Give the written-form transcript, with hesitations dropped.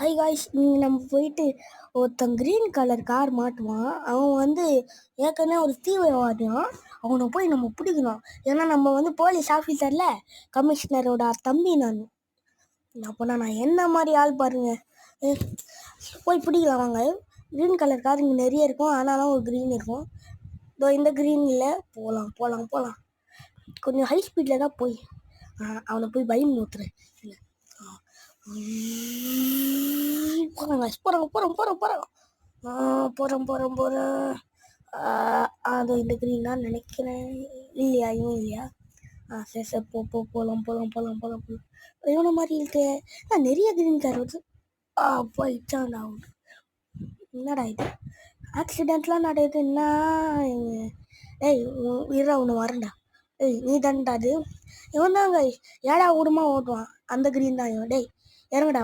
Hi guys, இங்கே நம்ம போயிட்டு ஒருத்தன் க்ரீன் கலர் கார் மாட்டுவான். அவன் வந்து ஏற்கனவே ஒரு தீவிரவாதியான். அவனை போய் நம்ம பிடிக்கணும். ஏன்னா நம்ம வந்து போலீஸ் ஆஃபீஸரில் கமிஷனரோட தம்பி நான். அப்போனா நான் என்ன மாதிரி ஆள் பாருங்க. போய் பிடிக்கலாம் வாங்க. க்ரீன் கலர் கார் இங்கே நிறைய இருக்கும், ஆனாலும் ஒரு க்ரீன் இருக்கும். இதோ இந்த க்ரீனில் போகலாம். கொஞ்சம் ஹை ஸ்பீடில் தான் போய் அவனை போய் பயம் ஊத்துறேன். இல்லை போகிறோம். அது இந்த க்ரீன் தான் நினைக்கிறேன். இல்லையா, இவன் இல்லையா? சரி போகலாம். இவனை மாதிரி இருக்கு. நிறைய க்ரீன் கார் வருது. போயிடுச்சான் ஆகும். என்னடா இது ஆக்சிடென்ட்லாம் நடக்குது? என்ன இருடா ஒன்று வரேன்டா. நீ தான்டா அது? இவன் தாங்க ஏடா விடுமா ஓட்டுவான். அந்த க்ரீன் தான் இவன். இறங்குடா.